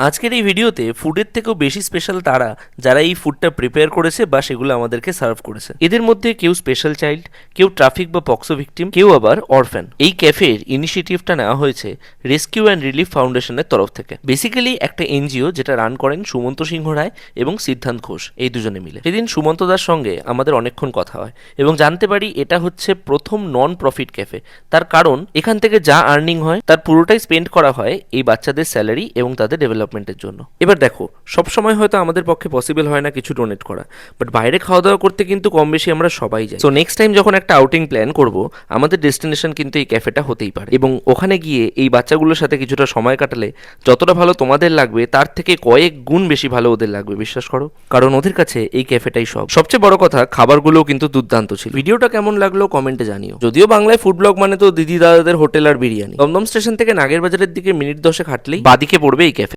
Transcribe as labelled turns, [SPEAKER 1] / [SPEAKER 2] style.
[SPEAKER 1] আজকের এই ভিডিওতে ফুডের থেকেও বেশি স্পেশাল তারা যারা এই ফুডটা প্রিপেয়ার করেছে বা সেগুলো আমাদেরকে সার্ভ করেছে। এদের মধ্যে কেউ স্পেশাল চাইল্ড, কেউ ট্রাফিক বা পক্সো ভিকটিম, কেউ আবার অরফ্যান। এই ক্যাফের ইনিশিয়েটিভটা নেওয়া হয়েছে রেস্কিউ অ্যান্ড রিলিফ ফাউন্ডেশনের তরফ থেকে। বেসিক্যালি একটা এনজিও যেটা রান করেন সুমন্ত সিংহ রায় এবং সিদ্ধান্ত ঘোষ, এই দুজনে মিলে। সেদিন সুমন্ত দার সঙ্গে আমাদের অনেকক্ষণ কথা হয় এবং জানতে পারি এটা হচ্ছে প্রথম নন প্রফিট ক্যাফে। তার কারণ এখান থেকে যা আর্নিং হয় তার পুরোটাই স্পেন্ড করা হয় এই বাচ্চাদের স্যালারি এবং তাদের ডেভেলপমেন্টের জন্য। এবার দেখো, সবসময় হয়তো আমাদের পক্ষে পসিবল হয় না কিছু ডোনেট করা, বাট বাইরে খাওয়া দাওয়া করতে কিন্তু কম বেশি আমরা সবাই যাই। সো নেক্সট টাইম যখন একটা আউটিং প্ল্যান করব, আমাদের ডেস্টিনেশন কিন্তু এই ক্যাফেটা হতেই পারে। এবং ওখানে গিয়ে এই বাচ্চাগুলোর সাথে কিছুটা সময় কাটালে যতটা ভালো তোমাদের লাগবে তার থেকে কয়েক গুণ বেশি ভালো ওদের লাগবে, বিশ্বাস করো। কারণ ওদের কাছে এই ক্যাফেটাই সব। সবচেয়ে বড় কথা, খাবারগুলোও কিন্তু দুর্দান্ত ছিল। ভিডিওটা কেমন লাগলো কমেন্টে জানিও। যদিও বাংলায় ফুড ব্লগ মানে তো দিদি দাদাদের হোটেল আর বিরিয়ানি। দমদম স্টেশন থেকে নাগের বাজারের দিকে মিনিট 10 হাঁটলেই বাদিকে পড়বে এই ক্যাফে।